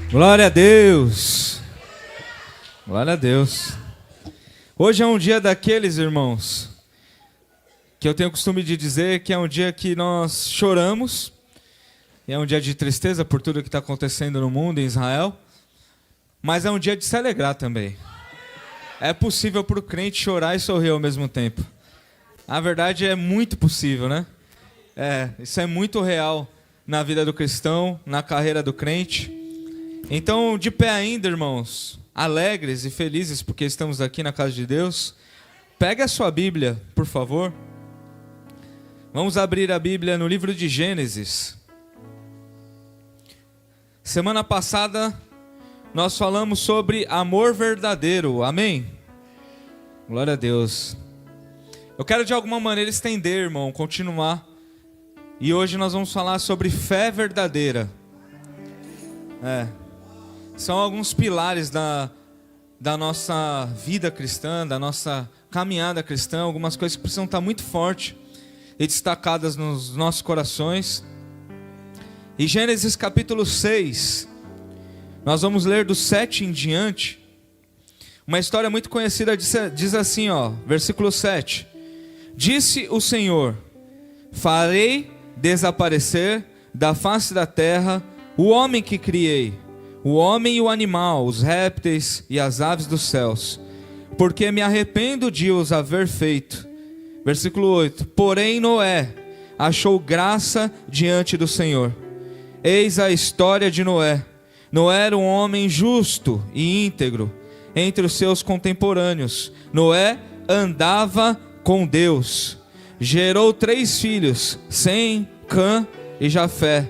Glória a Deus. Glória a Deus. Hoje é um dia daqueles, irmãos, que eu tenho o costume de dizer que é um dia que nós choramos. É um dia de tristeza por tudo que está acontecendo no mundo, em Israel. Mas é um dia de se alegrar também. É possível para o crente chorar e sorrir ao mesmo tempo. A verdade é muito possível, né? Isso é muito real na vida do cristão, na carreira do crente. Então, de pé ainda, irmãos, alegres e felizes porque estamos aqui na casa de Deus, pegue a sua Bíblia, por favor. Vamos abrir a Bíblia no livro de Gênesis. Semana passada nós falamos sobre amor verdadeiro, amém? Glória a Deus. Eu quero de alguma maneira estender, irmão, continuar. E hoje nós vamos falar sobre fé verdadeira. São alguns pilares da nossa vida cristã, da nossa caminhada cristã, algumas coisas que precisam estar muito fortes e destacadas nos nossos corações. E Gênesis capítulo 6, nós vamos ler do 7 em diante. Uma história muito conhecida diz assim, versículo 7. Disse o Senhor: farei desaparecer da face da terra o homem que criei, o homem e o animal, os répteis e as aves dos céus, porque me arrependo de os haver feito. Versículo 8. Porém Noé achou graça diante do Senhor. Eis a história de Noé. Noé era um homem justo e íntegro entre os seus contemporâneos. Noé andava com Deus. Gerou 3 filhos, Sem, Cã e Jafé.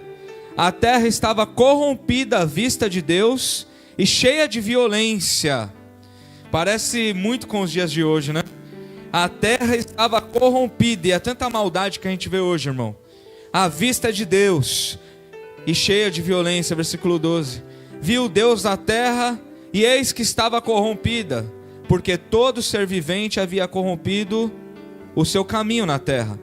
A terra estava corrompida à vista de Deus e cheia de violência. Parece muito com os dias de hoje, né? A terra estava corrompida, e é tanta maldade que a gente vê hoje, irmão. À vista de Deus e cheia de violência. Versículo 12. Viu Deus a terra, e eis que estava corrompida, porque todo ser vivente havia corrompido o seu caminho na terra.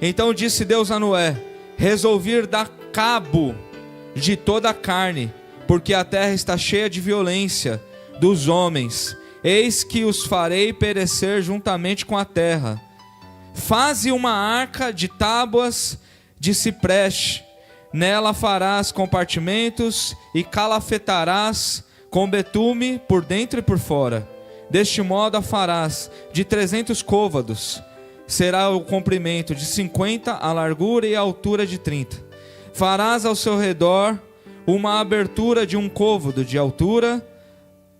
Então disse Deus a Noé: resolvi dar cabo de toda a carne, porque a terra está cheia de violência dos homens. Eis que os farei perecer juntamente com a terra. Faze uma arca de tábuas de cipreste. Nela farás compartimentos e calafetarás com betume por dentro e por fora. Deste modo a farás de 300 côvados. Será o comprimento de 50, a largura e a altura de 30. Farás ao seu redor uma abertura de 1 côvado de altura.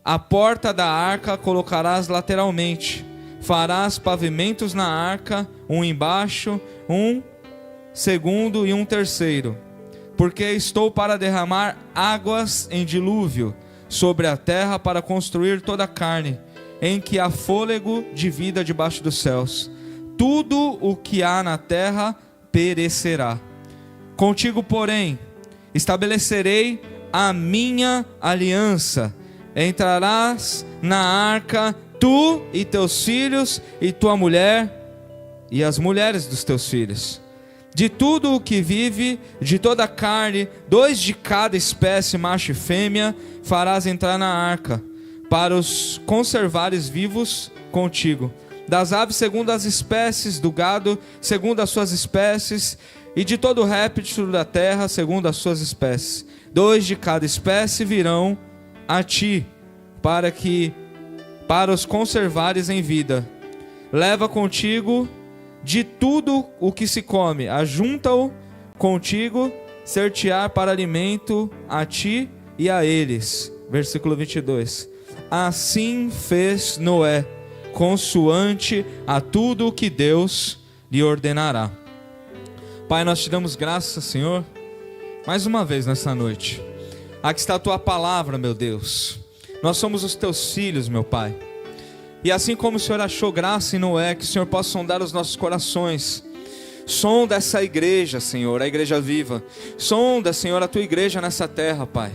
A porta da arca colocarás lateralmente. Farás pavimentos na arca, um embaixo, um segundo e um terceiro. Porque estou para derramar águas em dilúvio sobre a terra para construir toda a carne, em que há fôlego de vida debaixo dos céus. Tudo o que há na terra perecerá. Contigo, porém, estabelecerei a minha aliança. Entrarás na arca, tu e teus filhos, e tua mulher, e as mulheres dos teus filhos. De tudo o que vive, de toda a carne, 2 de cada espécie, macho e fêmea, farás entrar na arca, para os conservares vivos contigo. Das aves segundo as espécies, do gado segundo as suas espécies, e de todo réptil da terra segundo as suas espécies. 2 de cada espécie virão a ti, para os conservares em vida. Leva contigo de tudo o que se come, ajunta-o contigo, ser-te-á para alimento a ti e a eles. Versículo 22. Assim fez Noé, consoante a tudo o que Deus lhe ordenará. Pai, nós te damos graças, Senhor, mais uma vez nessa noite. Aqui está a tua palavra, meu Deus. Nós somos os teus filhos, meu Pai. E assim como o Senhor achou graça em Noé, que o Senhor possa sondar os nossos corações. Sonda essa igreja, Senhor, a igreja viva. Sonda, Senhor, a tua igreja nessa terra, Pai.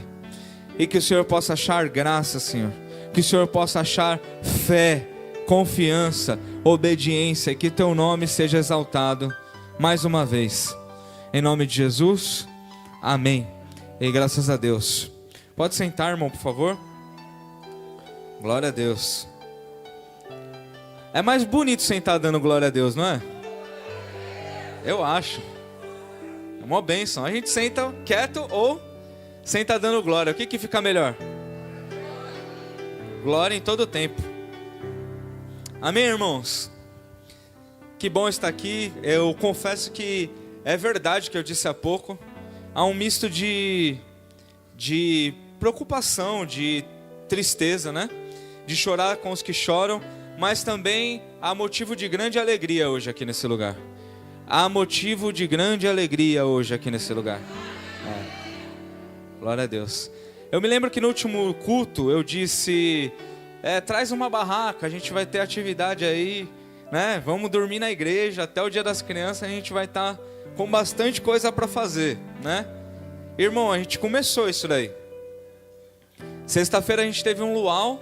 E que o Senhor possa achar graça, Senhor. Que o Senhor possa achar fé, confiança, obediência. E que teu nome seja exaltado mais uma vez. Em nome de Jesus, amém. E graças a Deus. Pode sentar, irmão, por favor. Glória a Deus. É mais bonito sentar dando glória a Deus, não é? Eu acho. É uma bênção. A gente senta quieto ou senta dando glória. O que fica melhor? Glória em todo o tempo. Amém, irmãos? Que bom estar aqui. Eu confesso que é verdade que eu disse há pouco. Há um misto de preocupação, de tristeza, né? De chorar com os que choram, mas também há motivo de grande alegria hoje aqui nesse lugar. Há motivo de grande alegria hoje aqui nesse lugar. Glória a Deus. Eu me lembro que no último culto eu disse, traz uma barraca, a gente vai ter atividade aí, né? Vamos dormir na igreja, até o dia das crianças a gente vai estar com bastante coisa para fazer, né? Irmão, a gente começou isso daí. Sexta-feira a gente teve um luau.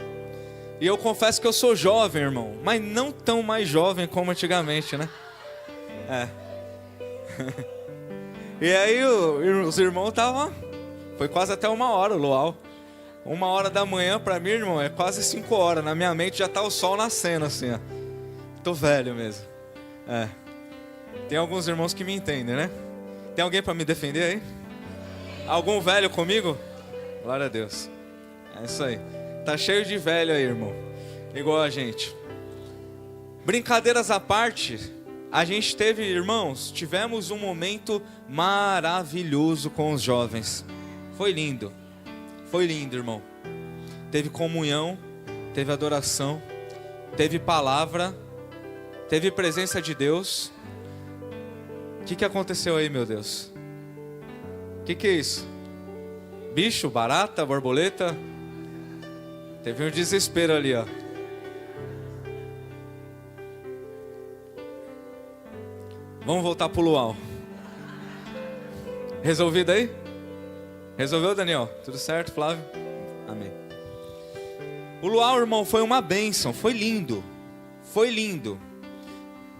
E eu confesso que eu sou jovem, irmão. Mas não tão mais jovem como antigamente, né? E aí os irmãos estavam... Foi quase até 1h o luau. 1h da manhã pra mim, irmão, é quase 5 horas. Na minha mente já tá o sol nascendo assim, ó. Tô velho mesmo. Tem alguns irmãos que me entendem, né? Tem alguém pra me defender aí? Algum velho comigo? Glória a Deus. É isso aí. Tá cheio de velho aí, irmão. Igual a gente. Brincadeiras à parte, a gente teve, irmãos, tivemos um momento maravilhoso com os jovens. Foi lindo. Foi lindo, irmão. Teve comunhão, teve adoração, teve palavra, teve presença de Deus. O que aconteceu aí, meu Deus? O que é isso? Bicho, barata, borboleta? Teve um desespero ali, ó. Vamos voltar pro luau. Resolvido aí? Resolveu, Daniel? Tudo certo, Flávio? Amém. O luau, irmão, foi uma bênção. Foi lindo. Foi lindo.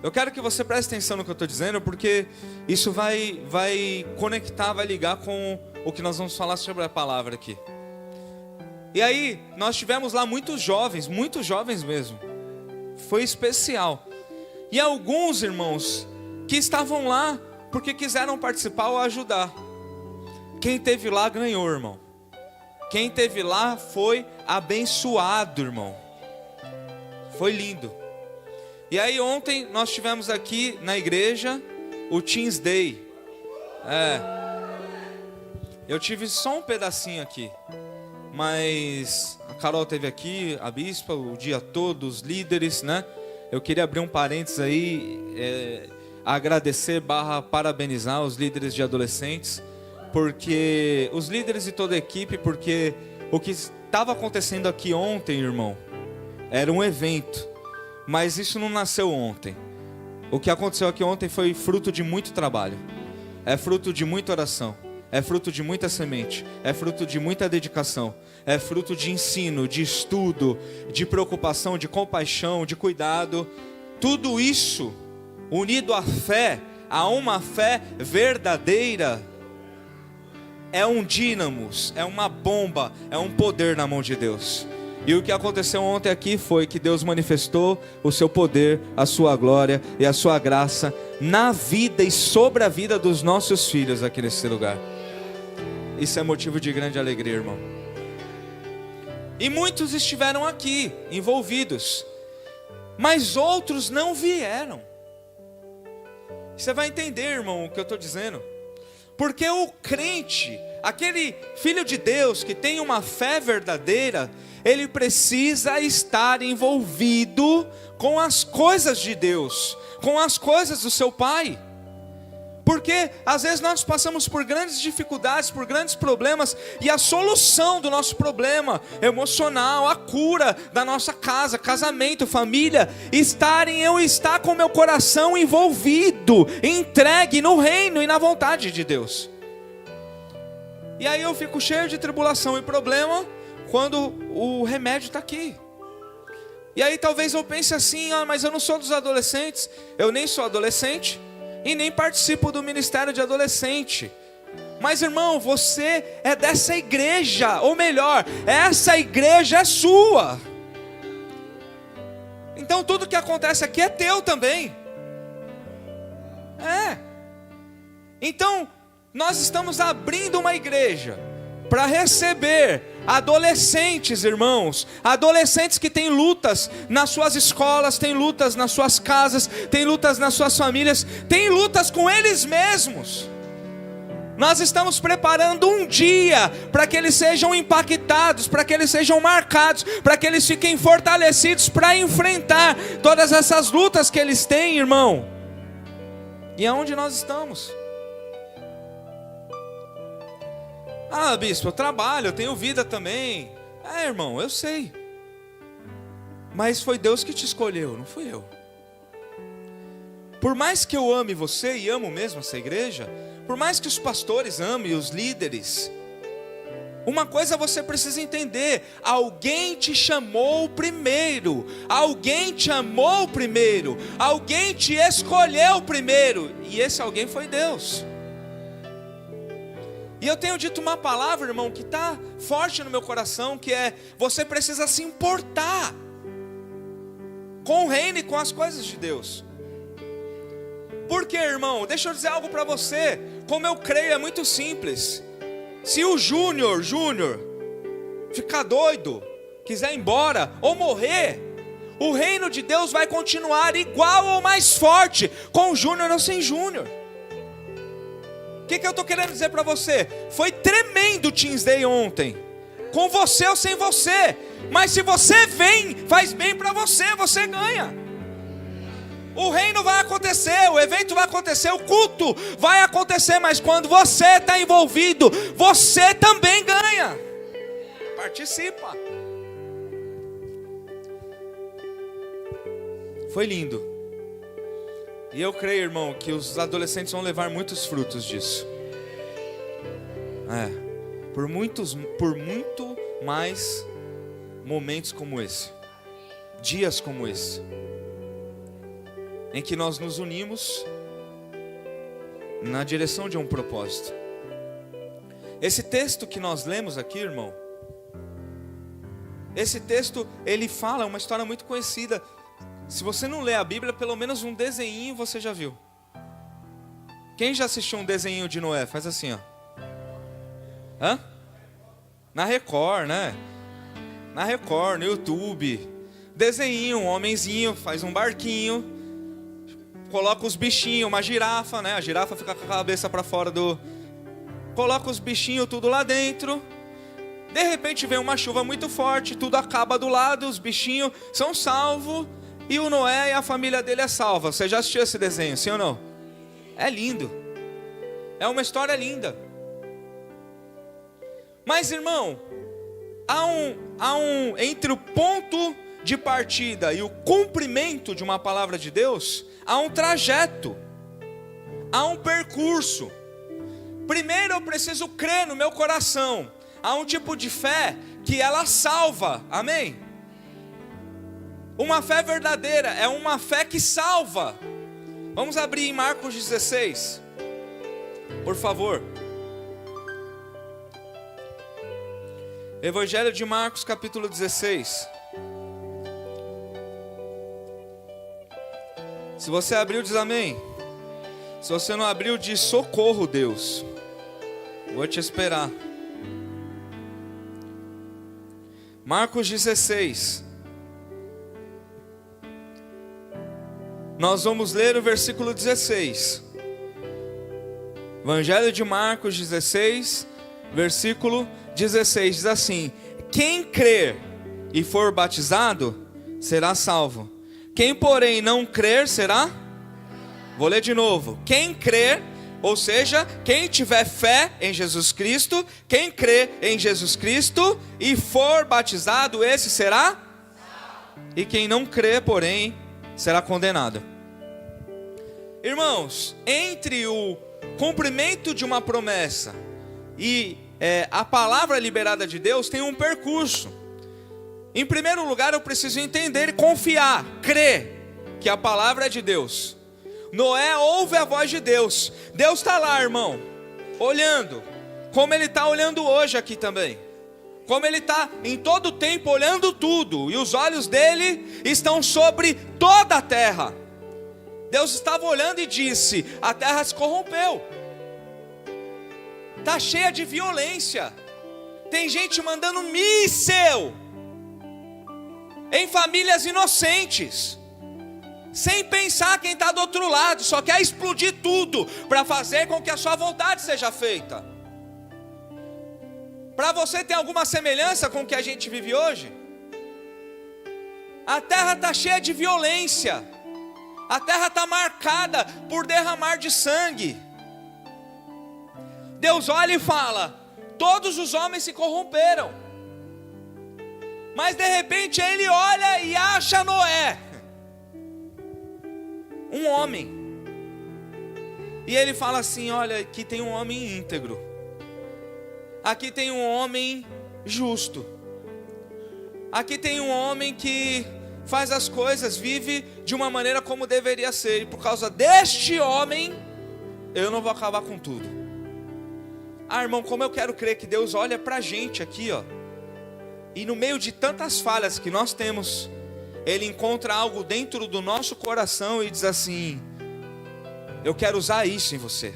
Eu quero que você preste atenção no que eu estou dizendo, porque isso vai conectar, vai ligar com o que nós vamos falar sobre a palavra aqui. E aí, nós tivemos lá muitos jovens mesmo. Foi especial. E alguns irmãos que estavam lá porque quiseram participar ou ajudar. Quem esteve lá ganhou, irmão. Quem esteve lá foi abençoado, irmão. Foi lindo. E aí ontem nós tivemos aqui na igreja o Teens Day. Eu tive só um pedacinho aqui. Mas a Carol esteve aqui, a bispa, o dia todo, os líderes, né? Eu queria abrir um parênteses aí, agradecer / parabenizar os líderes de adolescentes, porque os líderes e toda a equipe, porque o que estava acontecendo aqui ontem, irmão, era um evento, mas isso não nasceu ontem. O que aconteceu aqui ontem foi fruto de muito trabalho, é fruto de muita oração. É fruto de muita semente, é fruto de muita dedicação, é fruto de ensino, de estudo, de preocupação, de compaixão, de cuidado. Tudo isso unido à fé, a uma fé verdadeira, é um dínamos, é uma bomba, é um poder na mão de Deus. E o que aconteceu ontem aqui foi que Deus manifestou o seu poder, a sua glória e a sua graça na vida e sobre a vida dos nossos filhos aqui nesse lugar. Isso é motivo de grande alegria, irmão. E muitos estiveram aqui, envolvidos. Mas outros não vieram. Você vai entender, irmão, o que eu estou dizendo. Porque o crente, aquele filho de Deus que tem uma fé verdadeira, ele precisa estar envolvido com as coisas de Deus, com as coisas do seu Pai. Porque às vezes nós passamos por grandes dificuldades, por grandes problemas, e a solução do nosso problema emocional, a cura da nossa casa, casamento, família, está em eu estar com meu coração envolvido, entregue no reino e na vontade de Deus. E aí eu fico cheio de tribulação e problema quando o remédio está aqui. E aí talvez eu pense assim, mas eu não sou dos adolescentes, eu nem sou adolescente, e nem participo do ministério de adolescente. Mas irmão, você é dessa igreja, ou melhor, essa igreja é sua. Então tudo que acontece aqui é teu também. Então nós estamos abrindo uma igreja para receber adolescentes, irmãos, adolescentes que têm lutas nas suas escolas, têm lutas nas suas casas, têm lutas nas suas famílias, têm lutas com eles mesmos. Nós estamos preparando um dia para que eles sejam impactados, para que eles sejam marcados, para que eles fiquem fortalecidos para enfrentar todas essas lutas que eles têm, irmão. E aonde nós estamos? Ah, bispo, eu trabalho, eu tenho vida também. Irmão, eu sei. Mas foi Deus que te escolheu, não fui eu. Por mais que eu ame você e amo mesmo essa igreja, por mais que os pastores amem, os líderes, uma coisa você precisa entender: alguém te chamou primeiro, alguém te amou primeiro, alguém te escolheu primeiro, e esse alguém foi Deus. E eu tenho dito uma palavra, irmão, que está forte no meu coração, que é: você precisa se importar com o reino e com as coisas de Deus. Por quê, irmão? Deixa eu dizer algo para você. Como eu creio, é muito simples. Se o Júnior ficar doido, quiser ir embora ou morrer, o reino de Deus vai continuar igual ou mais forte, com Júnior ou sem Júnior. O que eu estou querendo dizer para você? Foi tremendo o Teens Day ontem, com você ou sem você. Mas se você vem, faz bem para você, você ganha. O reino vai acontecer, o evento vai acontecer, o culto vai acontecer, mas quando você está envolvido, você também ganha. Participa. Foi lindo. E eu creio, irmão, que os adolescentes vão levar muitos frutos disso. Por muito mais momentos como esse, dias como esse, em que nós nos unimos na direção de um propósito. Esse texto que nós lemos aqui, irmão, esse texto, ele fala uma história muito conhecida. Se você não lê a Bíblia, pelo menos um desenhinho você já viu. Quem já assistiu um desenho de Noé? Faz assim, ó. Na Record, né? Na Record, no YouTube. Desenho, um homenzinho, faz um barquinho, coloca os bichinhos, uma girafa, né? A girafa fica com a cabeça para fora do... Coloca os bichinhos tudo lá dentro. De repente vem uma chuva muito forte, tudo acaba do lado, os bichinhos são salvos, e o Noé e a família dele é salva. Você já assistiu esse desenho, sim ou não? É lindo. É uma história linda. Mas, irmão, entre o ponto de partida e o cumprimento de uma palavra de Deus, há um trajeto, há um percurso. Primeiro eu preciso crer no meu coração. Há um tipo de fé que ela salva, amém? Uma fé verdadeira é uma fé que salva. Vamos abrir em Marcos 16, por favor. Evangelho de Marcos, capítulo 16. Se você abriu, diz amém. Se você não abriu, diz socorro, Deus. Vou te esperar. Marcos 16. Nós vamos ler o versículo 16. Evangelho de Marcos 16, versículo 16, diz assim: quem crer e for batizado, será salvo. Quem, porém, não crer, será... Vou ler de novo. Quem crer, ou seja, quem tiver fé em Jesus Cristo, quem crer em Jesus Cristo e for batizado, esse será... E quem não crer, porém, será condenado. Irmãos, entre o cumprimento de uma promessa e a palavra liberada de Deus tem um percurso. Em primeiro lugar, eu preciso entender e confiar, crer que a palavra é de Deus. Noé ouve a voz de Deus. Deus está lá, irmão, olhando. como Ele está olhando hoje aqui também. Como Ele está em todo o tempo olhando tudo, e os olhos dele estão sobre toda a terra. Deus estava olhando e disse: a terra se corrompeu, está cheia de violência, tem gente mandando míssil em famílias inocentes, sem pensar quem está do outro lado, só quer explodir tudo, para fazer com que a sua vontade seja feita. Para você ter alguma semelhança com o que a gente vive hoje? A terra está cheia de violência, a terra está marcada por derramar de sangue. Deus olha e fala: todos os homens se corromperam. Mas de repente Ele olha e acha Noé, um homem, e Ele fala assim: olha, aqui tem um homem íntegro, aqui tem um homem justo, aqui tem um homem que faz as coisas, vive de uma maneira como deveria ser, e por causa deste homem, eu não vou acabar com tudo. Ah, irmão, como eu quero crer que Deus olha pra gente aqui, ó, e no meio de tantas falhas que nós temos, Ele encontra algo dentro do nosso coração e diz assim: eu quero usar isso em você.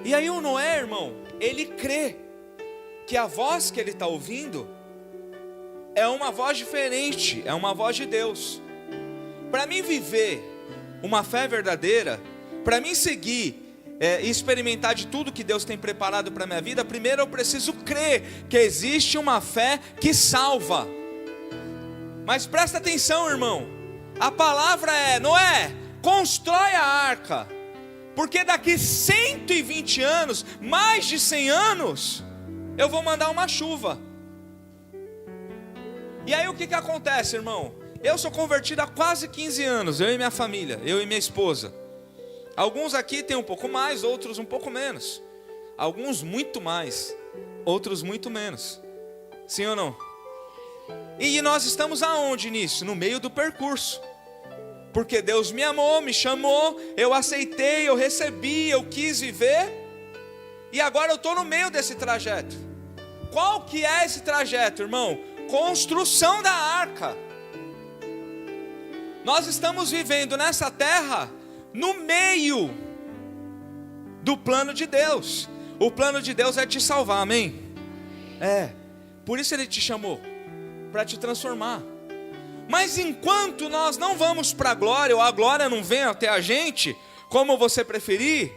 E aí o Noé, irmão, ele crê que a voz que ele está ouvindo é uma voz diferente, é uma voz de Deus. Para mim viver uma fé verdadeira, para mim seguir e experimentar de tudo que Deus tem preparado para a minha vida, primeiro eu preciso crer que existe uma fé que salva. Mas presta atenção, irmão, a palavra é: Noé, constrói a arca, porque daqui 120 anos, mais de 100 anos, eu vou mandar uma chuva. E aí o que acontece, irmão? Eu sou convertido há quase 15 anos, eu e minha família, eu e minha esposa. Alguns aqui têm um pouco mais, outros um pouco menos. Alguns muito mais, outros muito menos. Sim ou não? E nós estamos aonde nisso? No meio do percurso. Porque Deus me amou, me chamou, eu aceitei, eu recebi, eu quis viver. E agora eu estou no meio desse trajeto. Qual que é esse trajeto, irmão? Construção da arca. Nós estamos vivendo nessa terra no meio do plano de Deus. O plano de Deus é te salvar, amém? É, por isso Ele te chamou, para te transformar. Mas enquanto nós não vamos para a glória, ou a glória não vem até a gente, como você preferir,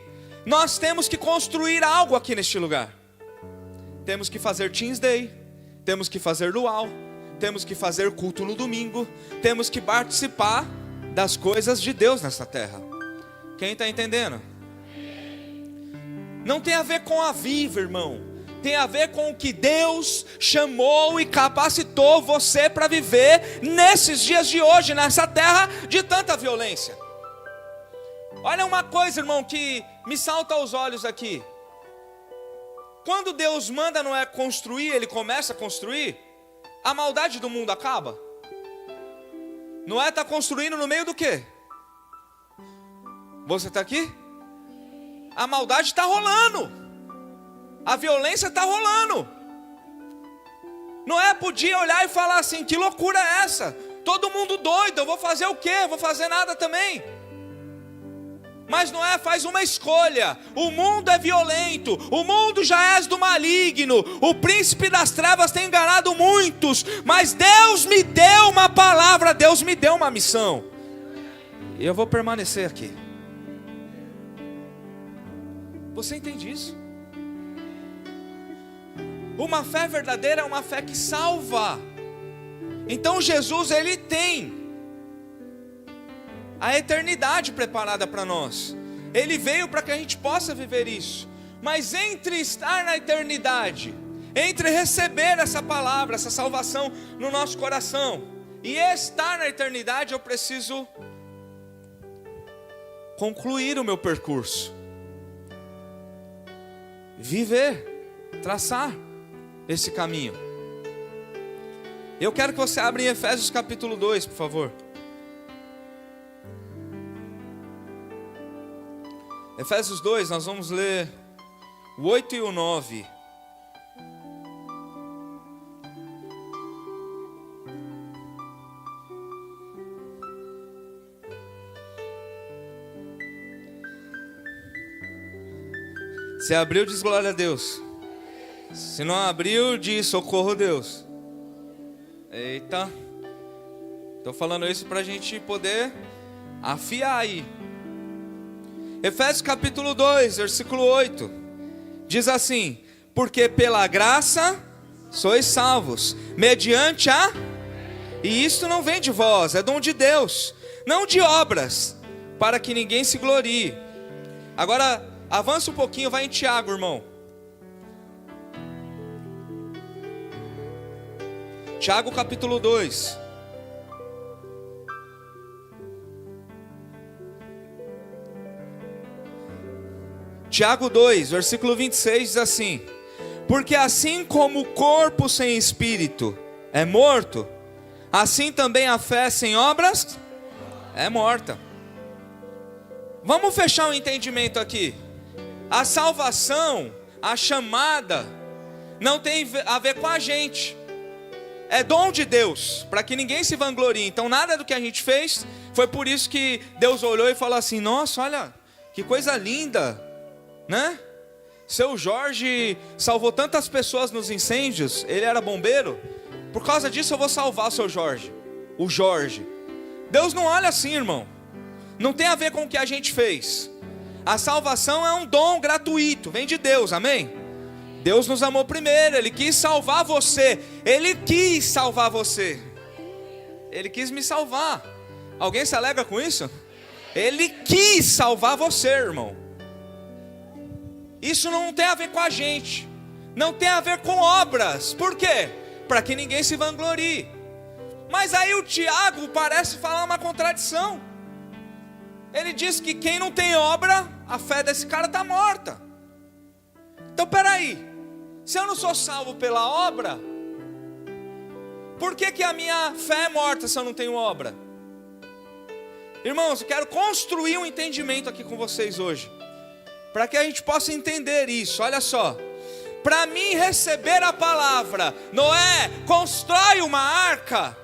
nós temos que construir algo aqui neste lugar. Temos que fazer Teens Day, temos que fazer luau, temos que fazer culto no domingo, temos que participar das coisas de Deus nessa terra. Quem está entendendo? Não tem a ver com a viva, irmão. Tem a ver com o que Deus chamou e capacitou você para viver nesses dias de hoje, nessa terra de tanta violência. Olha uma coisa, irmão, que me salta aos olhos aqui. Quando Deus manda Noé construir, ele começa a construir, a maldade do mundo acaba. Noé está construindo no meio do quê? Você está aqui? A maldade está rolando, a violência está rolando. Noé podia olhar e falar assim: que loucura é essa? Todo mundo doido, eu vou fazer o quê? Eu vou fazer nada também. Mas Noé faz uma escolha: o mundo é violento, o mundo já é do maligno, o príncipe das trevas tem enganado muitos, mas Deus me deu uma palavra, Deus me deu uma missão, e eu vou permanecer aqui. Você entende isso? Uma fé verdadeira é uma fé que salva. Então Jesus, Ele tem a eternidade preparada para nós. Ele veio para que a gente possa viver isso. Mas entre estar na eternidade, entre receber essa palavra, essa salvação no nosso coração, e estar na eternidade, eu preciso concluir o meu percurso, viver, traçar esse caminho. Eu quero que você abra em Efésios capítulo 2, por favor. Efésios 2, nós vamos ler o 8 e o 9. Se abriu, diz glória a Deus. Se não abriu, diz socorro Deus. Eita. Estou falando isso para a gente poder afiar aí. Efésios capítulo 2, versículo 8. Diz assim: porque pela graça sois salvos, mediante a... E isto não vem de vós, é dom de Deus, não de obras, para que ninguém se glorie. Agora, avança um pouquinho, vai em Tiago, irmão. Tiago capítulo 2. Tiago 2, versículo 26 diz assim: porque assim como o corpo sem espírito é morto, assim também a fé sem obras é morta. Vamos fechar o entendimento aqui. A salvação, a chamada, não tem a ver com a gente. É dom de Deus, para que ninguém se vanglorie. Então nada do que a gente fez, foi por isso que Deus olhou e falou assim: nossa, olha, que coisa linda, né? Seu Jorge salvou tantas pessoas nos incêndios, ele era bombeiro. Por causa disso eu vou salvar o seu Jorge. O Jorge. Deus não olha assim, irmão. Não tem a ver com o que a gente fez. A salvação é um dom gratuito, vem de Deus, amém? Deus nos amou primeiro, Ele quis salvar você. Ele quis salvar você. Ele quis me salvar. Alguém se alegra com isso? Ele quis salvar você, irmão. Isso não tem a ver com a gente. Não tem a ver com obras. Por quê? Para que ninguém se vanglorie. Mas aí o Tiago parece falar uma contradição. Ele diz que quem não tem obra, a fé desse cara está morta. Então peraí, se eu não sou salvo pela obra, por que a minha fé é morta se eu não tenho obra? Irmãos, eu quero construir um entendimento aqui com vocês hoje, para que a gente possa entender isso. Olha só, para mim receber a palavra, Noé, constrói uma arca.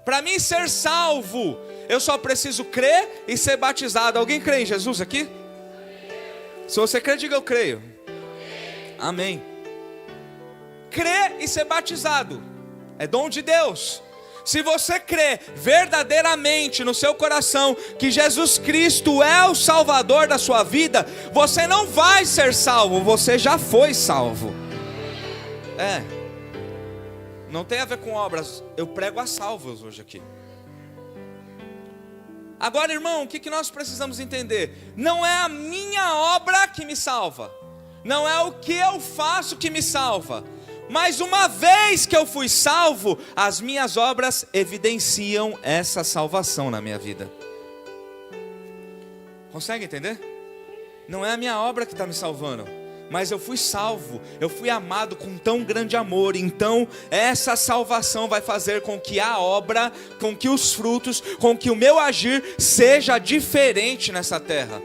Para mim ser salvo, eu só preciso crer e ser batizado. Alguém crê em Jesus aqui? Se você crê, diga eu creio. Amém. Crer e ser batizado é dom de Deus. Se você crê verdadeiramente no seu coração que Jesus Cristo é o Salvador da sua vida, você não vai ser salvo, você já foi salvo. Não tem a ver com obras. Eu prego a salvos hoje aqui. Agora, irmão, o que nós precisamos entender? Não é a minha obra que me salva, não é o que eu faço que me salva, mas uma vez que eu fui salvo, as minhas obras evidenciam essa salvação na minha vida. Consegue entender? Não é a minha obra que está me salvando, mas eu fui salvo, eu fui amado com tão grande amor. Então essa salvação vai fazer com que a obra, com que os frutos, com que o meu agir seja diferente nessa terra.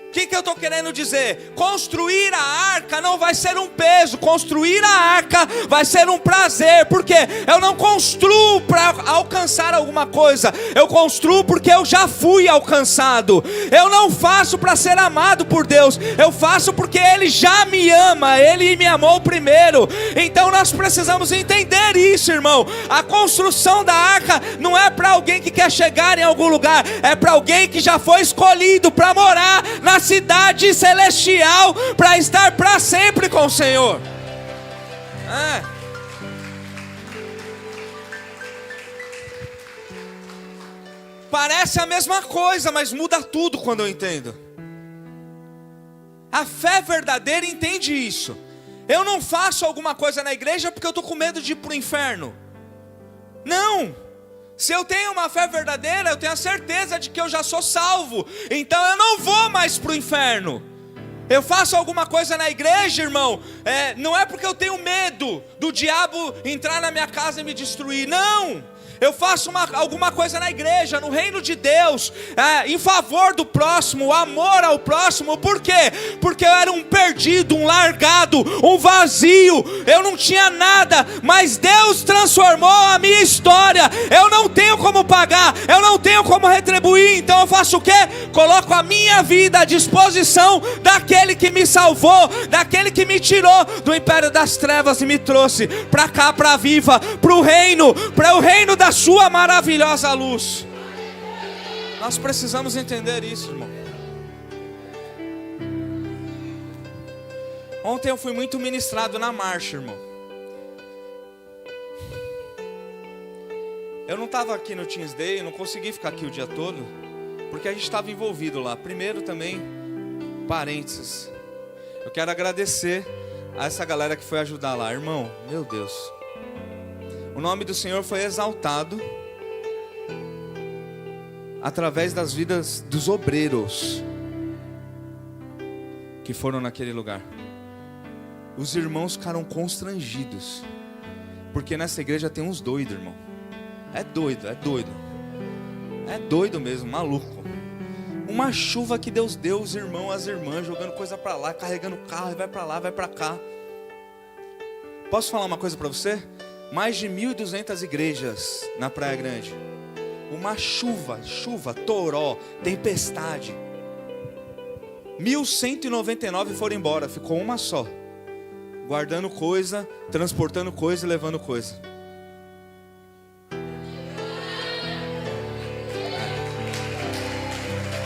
O que eu estou querendo dizer? Construir a arca não vai ser um peso, construir a arca vai ser um prazer. Porque eu não construo para alcançar alguma coisa, eu construo porque eu já fui alcançado. Eu não faço para ser amado por Deus, eu faço porque Ele já me ama, Ele me amou primeiro. Então nós precisamos entender isso, irmão. A construção da arca não é para alguém que quer chegar em algum lugar, é para alguém que já foi escolhido para morar na cidade celestial, para estar para sempre com o Senhor. Parece a mesma coisa, mas muda tudo quando eu entendo. A fé verdadeira entende isso. Eu não faço alguma coisa na igreja porque eu estou com medo de ir para o inferno. Não. Se eu tenho uma fé verdadeira, eu tenho a certeza de que eu já sou salvo. Então eu não vou mais para o inferno. Eu faço alguma coisa na igreja, irmão, não é porque eu tenho medo do diabo entrar na minha casa e me destruir. Não. Eu faço alguma coisa na igreja, no reino de Deus, em favor do próximo, amor ao próximo. Por quê? Porque eu era um perdido, um largado, um vazio. Eu não tinha nada, mas Deus transformou a minha história. Eu não tenho como pagar, eu não tenho como retribuir. Então eu faço o quê? Coloco a minha vida à disposição daquele que me salvou, daquele que me tirou do império das trevas e me trouxe para cá, para Viva, para o reino da sua maravilhosa luz. Nós precisamos entender isso, irmão. Ontem eu fui muito ministrado na marcha, irmão. Eu não estava aqui no Teens Day, eu não consegui ficar aqui o dia todo, porque a gente estava envolvido lá. Primeiro também, parênteses, eu quero agradecer a essa galera que foi ajudar lá. Irmão, meu Deus, o nome do Senhor foi exaltado através das vidas dos obreiros que foram naquele lugar. Os irmãos ficaram constrangidos, porque nessa igreja tem uns doidos, irmão. É doido, é doido. É doido mesmo, maluco. Uma chuva que Deus deu, os irmãos, as irmãs, jogando coisa pra lá, carregando carro, e vai pra lá, vai pra cá. Posso falar uma coisa pra você? Mais de 1.200 igrejas na Praia Grande. Uma chuva, toró, tempestade. 1.199 foram embora, ficou uma só. Guardando coisa, transportando coisa e levando coisa.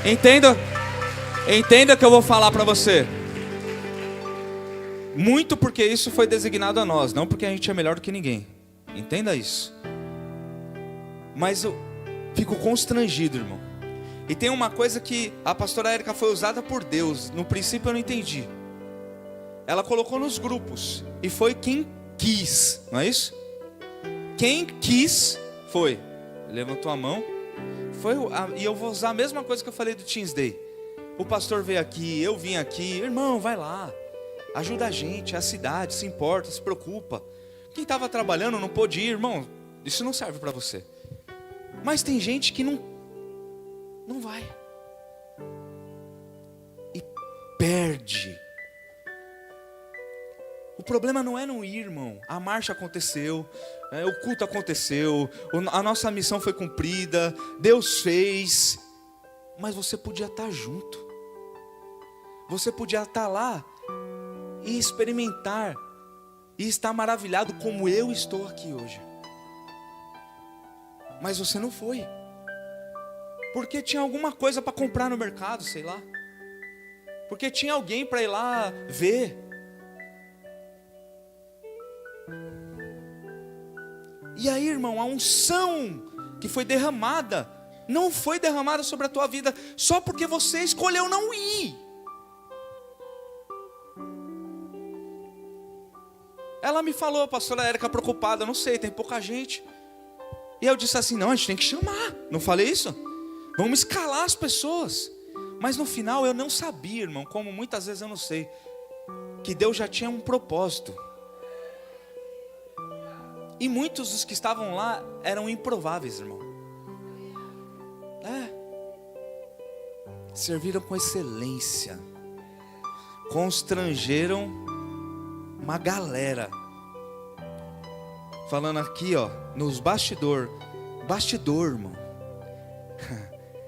Entenda que eu vou falar para você. Muito porque isso foi designado a nós, não porque a gente é melhor do que ninguém. Entenda isso. Mas eu fico constrangido, irmão. E tem uma coisa que a pastora Érica foi usada por Deus. No princípio eu não entendi. Ela colocou nos grupos. E foi quem quis, não é isso? Quem quis foi. Levantou a mão. E eu vou usar a mesma coisa que eu falei do Teens Day. O pastor veio aqui, eu vim aqui. Irmão, vai lá, ajuda a gente, a cidade, se importa, se preocupa. Quem estava trabalhando não pôde ir, irmão. Isso não serve para você. Mas tem gente que não vai. E perde. O problema não é não ir, irmão. A marcha aconteceu, o culto aconteceu, a nossa missão foi cumprida, Deus fez. Mas você podia estar junto. Você podia estar lá e experimentar e estar maravilhado como eu estou aqui hoje. Mas você não foi. Porque tinha alguma coisa para comprar no mercado, sei lá. Porque tinha alguém para ir lá ver. E aí, irmão, a unção que foi derramada não foi derramada sobre a tua vida só porque você escolheu não ir. Ela me falou, a pastora Érica, preocupada, não sei, tem pouca gente. E eu disse assim, não, a gente tem que chamar. Não falei isso? Vamos escalar as pessoas. Mas no final eu não sabia, irmão, como muitas vezes eu não sei, que Deus já tinha um propósito. E muitos dos que estavam lá eram improváveis, irmão. Serviram com excelência. Constrangeram uma galera. Falando aqui, ó, nos bastidor, irmão.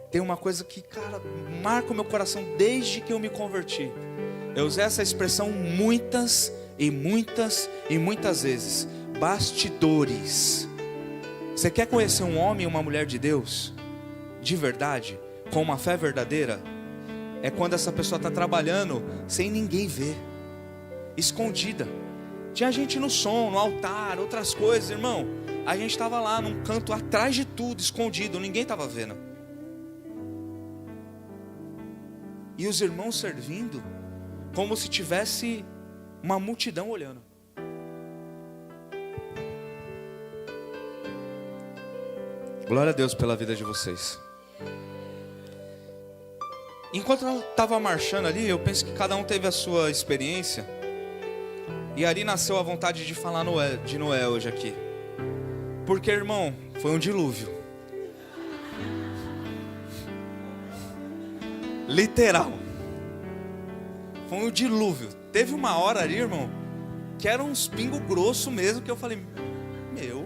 Tem uma coisa que, cara, marca o meu coração desde que eu me converti. Eu usei essa expressão muitas vezes. Bastidores. Você quer conhecer um homem e uma mulher de Deus? De verdade? Com uma fé verdadeira? É quando essa pessoa está trabalhando sem ninguém ver. Escondida. Tinha gente no som, no altar, outras coisas, irmão. A gente estava lá num canto atrás de tudo, escondido, ninguém estava vendo. E os irmãos servindo como se tivesse uma multidão olhando. Glória a Deus pela vida de vocês. Enquanto eu estava marchando ali, eu penso que cada um teve a sua experiência. E ali nasceu a vontade de falar de Noé hoje aqui. Porque, irmão, foi um dilúvio. Literal. Foi um dilúvio. Teve uma hora ali, irmão, que era uns pingo grosso mesmo, que eu falei, meu.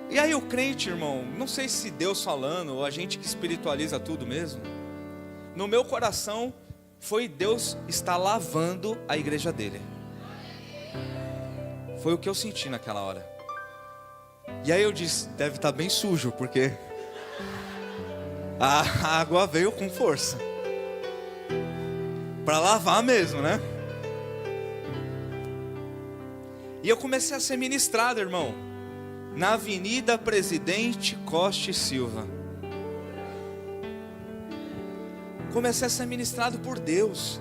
E aí o crente, irmão, não sei se Deus falando, ou a gente que espiritualiza tudo mesmo, no meu coração foi Deus estar lavando a igreja dele. Foi o que eu senti naquela hora. E aí eu disse, deve estar bem sujo, porque a água veio com força. Para lavar mesmo, né? E eu comecei a ser ministrado, irmão, na Avenida Presidente Costa e Silva. Comecei a ser ministrado por Deus.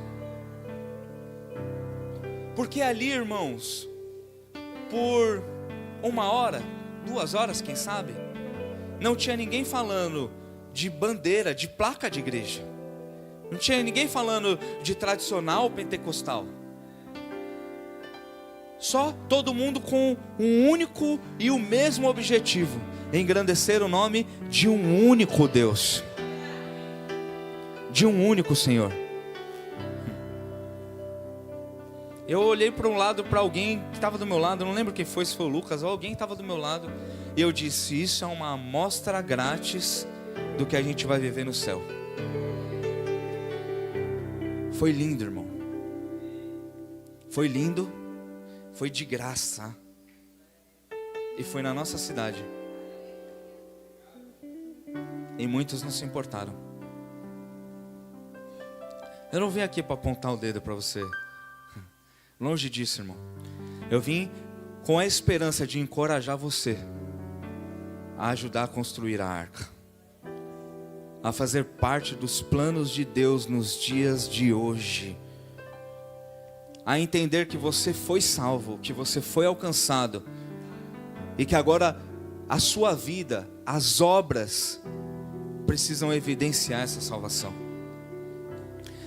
Porque ali, irmãos, por 1 hora, 2 horas, quem sabe, não tinha ninguém falando de bandeira, de placa de igreja. Não tinha ninguém falando de tradicional pentecostal. Só todo mundo com um único e o mesmo objetivo: engrandecer o nome de um único Deus, de um único Senhor. Eu olhei para um lado, para alguém que estava do meu lado, eu não lembro quem foi, se foi o Lucas ou alguém que estava do meu lado, e eu disse, isso é uma amostra grátis do que a gente vai viver no céu. Foi lindo, irmão. Foi lindo, foi de graça, e foi na nossa cidade. E muitos não se importaram. Eu não vim aqui para apontar o dedo para você. Longe disso, irmão. Eu vim com a esperança de encorajar você a ajudar a construir a arca, a fazer parte dos planos de Deus nos dias de hoje, a entender que você foi salvo, que você foi alcançado, e que agora a sua vida, as obras, precisam evidenciar essa salvação.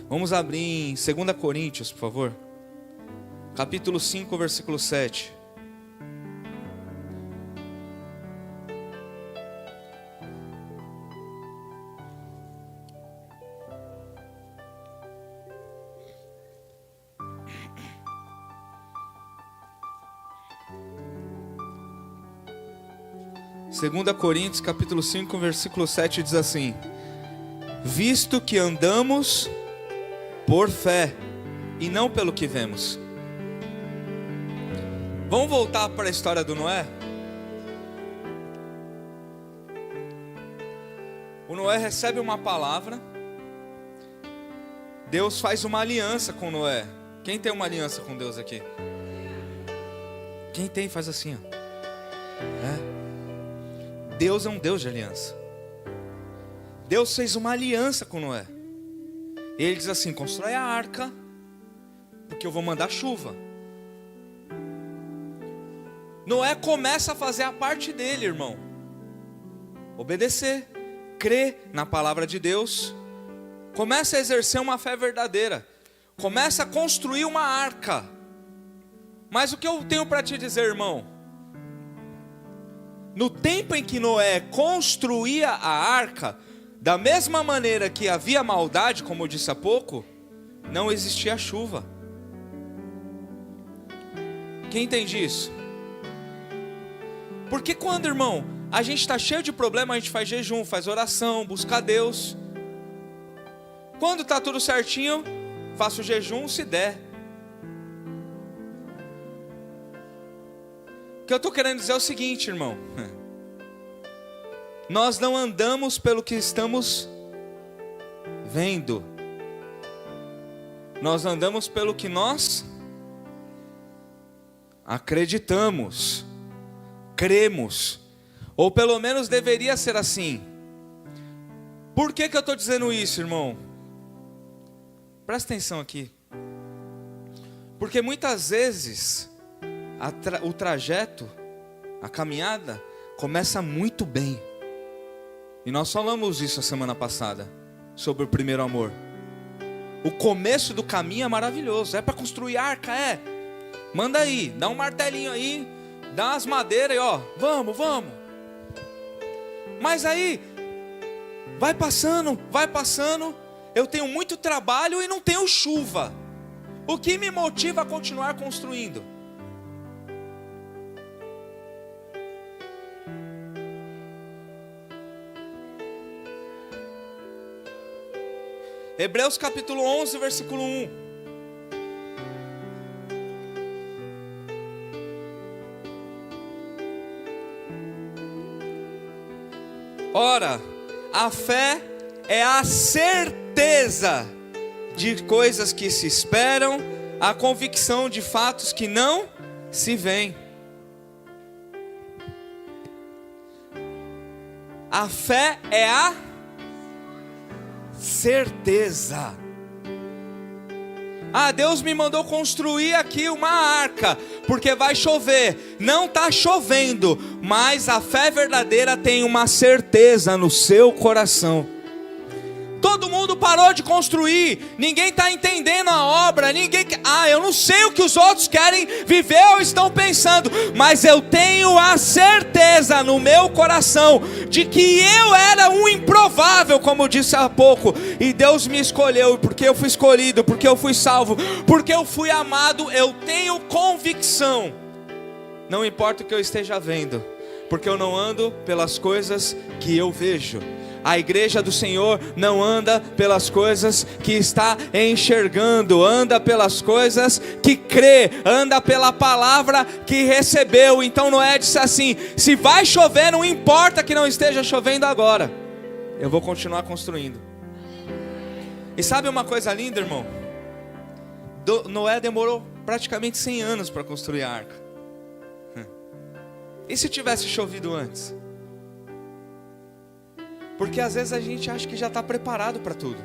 Vamos abrir em 2 Coríntios, por favor. Capítulo 5, versículo 7. Segunda Coríntios, capítulo 5, versículo 7 diz assim: visto que andamos por fé e não pelo que vemos. Vamos voltar para a história do Noé? O Noé recebe uma palavra. Deus faz uma aliança com Noé. Quem tem uma aliança com Deus aqui? Quem tem faz assim, ó. Deus é um Deus de aliança. Deus fez uma aliança com Noé. Ele diz assim, constrói a arca, porque eu vou mandar chuva. Noé começa a fazer a parte dele, irmão. Obedecer, crer na palavra de Deus. Começa a exercer uma fé verdadeira. Começa a construir uma arca. Mas o que eu tenho para te dizer, irmão? No tempo em que Noé construía a arca, da mesma maneira que havia maldade, como eu disse há pouco, não existia chuva. Quem entende isso? Porque quando, irmão, a gente está cheio de problema, a gente faz jejum, faz oração, busca a Deus. Quando está tudo certinho, faço jejum se der. O que eu estou querendo dizer é o seguinte, irmão. Nós não andamos pelo que estamos vendo. Nós andamos pelo que nós acreditamos, cremos. Ou pelo menos deveria ser assim. Por que eu estou dizendo isso, irmão? Presta atenção aqui. Porque muitas vezes o trajeto, a caminhada, começa muito bem. E nós falamos isso a semana passada, sobre o primeiro amor. O começo do caminho é maravilhoso. É para construir arca, é. Manda aí, dá um martelinho aí, dá as madeiras e ó, vamos. Mas aí, vai passando, eu tenho muito trabalho e não tenho chuva. O que me motiva a continuar construindo? Hebreus capítulo 11, versículo 1. Ora, a fé é a certeza de coisas que se esperam, a convicção de fatos que não se veem. A fé é a certeza. Deus me mandou construir aqui uma arca, porque vai chover. Não está chovendo, mas a fé verdadeira tem uma certeza no seu coração. Todo mundo parou de construir, ninguém está entendendo a obra, eu não sei o que os outros querem viver ou estão pensando, mas eu tenho a certeza no meu coração, de que eu era um improvável, como eu disse há pouco, e Deus me escolheu, porque eu fui escolhido, porque eu fui salvo, porque eu fui amado, eu tenho convicção, não importa o que eu esteja vendo, porque eu não ando pelas coisas que eu vejo. A igreja do Senhor não anda pelas coisas que está enxergando, anda pelas coisas que crê, anda pela palavra que recebeu. Então Noé disse assim: se vai chover, não importa que não esteja chovendo agora, eu vou continuar construindo. E sabe uma coisa linda, irmão? Noé demorou praticamente 100 anos para construir a arca. E se tivesse chovido antes? Porque às vezes a gente acha que já está preparado para tudo,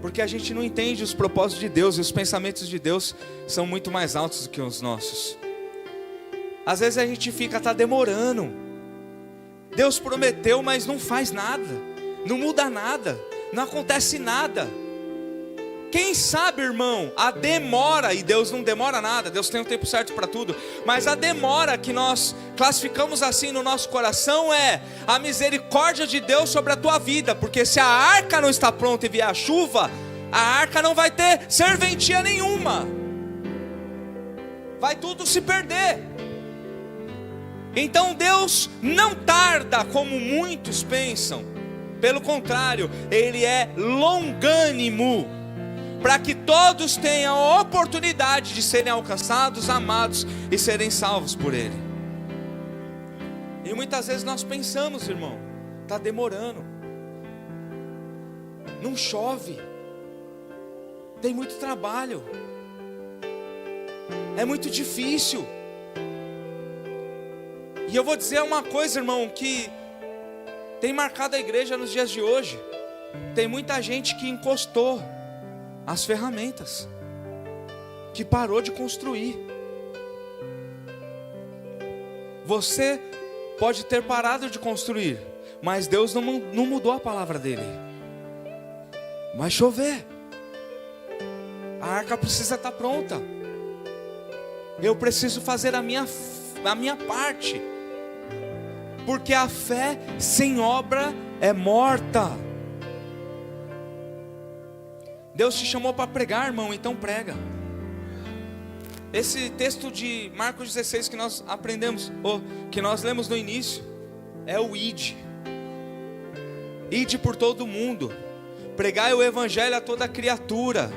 porque a gente não entende os propósitos de Deus, e os pensamentos de Deus são muito mais altos do que os nossos. Às vezes a gente está demorando. Deus prometeu, mas não faz nada, não muda nada, não acontece nada. Quem sabe, irmão, a demora, e Deus não demora nada, Deus tem um tempo certo para tudo, mas a demora que nós classificamos assim no nosso coração é a misericórdia de Deus sobre a tua vida, porque se a arca não está pronta e vier a chuva, a arca não vai ter serventia nenhuma, vai tudo se perder. Então Deus não tarda como muitos pensam, pelo contrário, Ele é longânimo, para que todos tenham a oportunidade de serem alcançados, amados e serem salvos por Ele. E muitas vezes nós pensamos, irmão, está demorando, não chove, tem muito trabalho, é muito difícil. E eu vou dizer uma coisa, irmão, que tem marcado a igreja nos dias de hoje. Tem muita gente que encostou as ferramentas, que parou de construir. Você pode ter parado de construir, mas Deus não mudou a palavra dele. Vai chover, a arca precisa estar pronta, eu preciso fazer a minha parte, porque a fé sem obra é morta. Deus te chamou para pregar, irmão, então prega. Esse texto de Marcos 16 que nós aprendemos, que nós lemos no início, é o ide. Ide por todo o mundo, pregai o evangelho a toda criatura,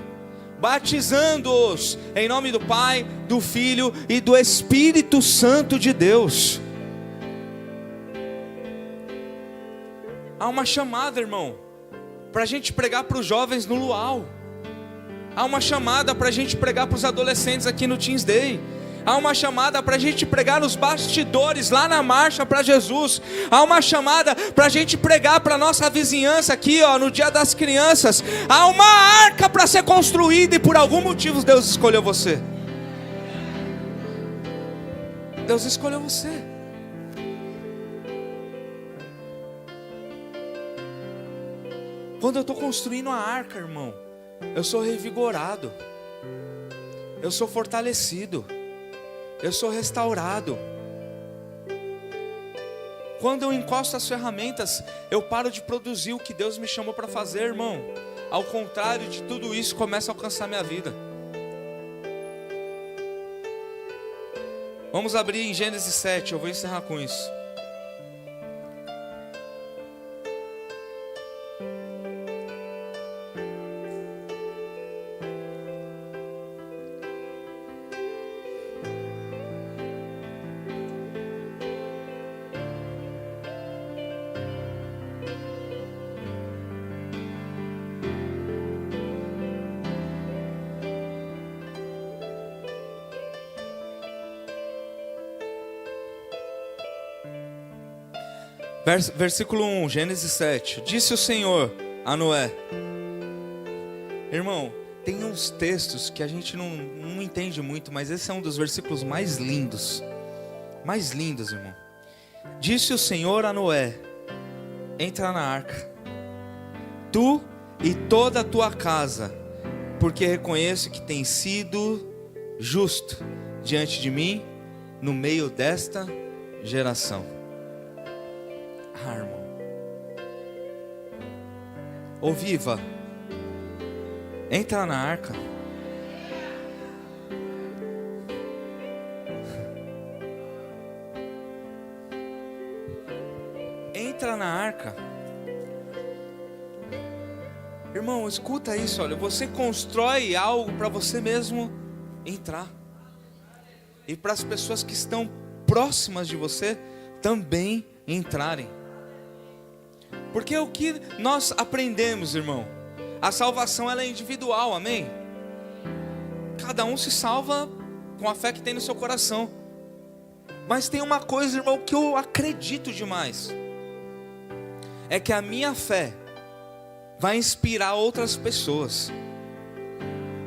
batizando-os em nome do Pai, do Filho e do Espírito Santo de Deus. Há uma chamada, irmão, para a gente pregar para os jovens no Luau. Há uma chamada para a gente pregar para os adolescentes aqui no Teens Day. Há uma chamada para a gente pregar nos bastidores, lá na marcha para Jesus. Há uma chamada para a gente pregar para a nossa vizinhança aqui, no Dia das Crianças. Há uma arca para ser construída, e por algum motivo Deus escolheu você. Deus escolheu você. Quando eu estou construindo a arca, irmão, eu sou revigorado, eu sou fortalecido, Eu sou restaurado. Quando eu encosto as ferramentas, eu paro de produzir o que Deus me chamou para fazer, irmão. Ao contrário de tudo isso, começa a alcançar minha vida. Vamos abrir em Gênesis 7, eu vou encerrar com isso. Versículo 1, Gênesis 7. Disse o Senhor a Noé. Irmão, tem uns textos que a gente não entende muito, mas esse é um dos versículos mais lindos. Mais lindos, irmão. Disse o Senhor a Noé: entra na arca, tu e toda a tua casa, porque reconheço que tens sido justo diante de mim no meio desta geração. Irmão, ô viva, entra na arca. Entra na arca. Irmão, escuta isso, olha, você constrói algo para você mesmo entrar. E para as pessoas que estão próximas de você também entrarem. Porque o que nós aprendemos, irmão, a salvação ela é individual, amém? Cada um se salva com a fé que tem no seu coração. Mas tem uma coisa, irmão, que eu acredito demais. É que a minha fé vai inspirar outras pessoas.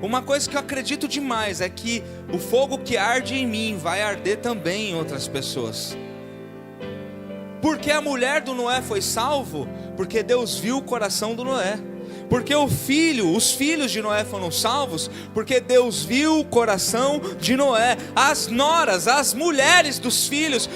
Uma coisa que eu acredito demais é que o fogo que arde em mim vai arder também em outras pessoas. Porque a mulher do Noé foi salvo? Porque Deus viu o coração do Noé. Porque os filhos de Noé foram salvos? Porque Deus viu o coração de Noé. As noras, as mulheres dos filhos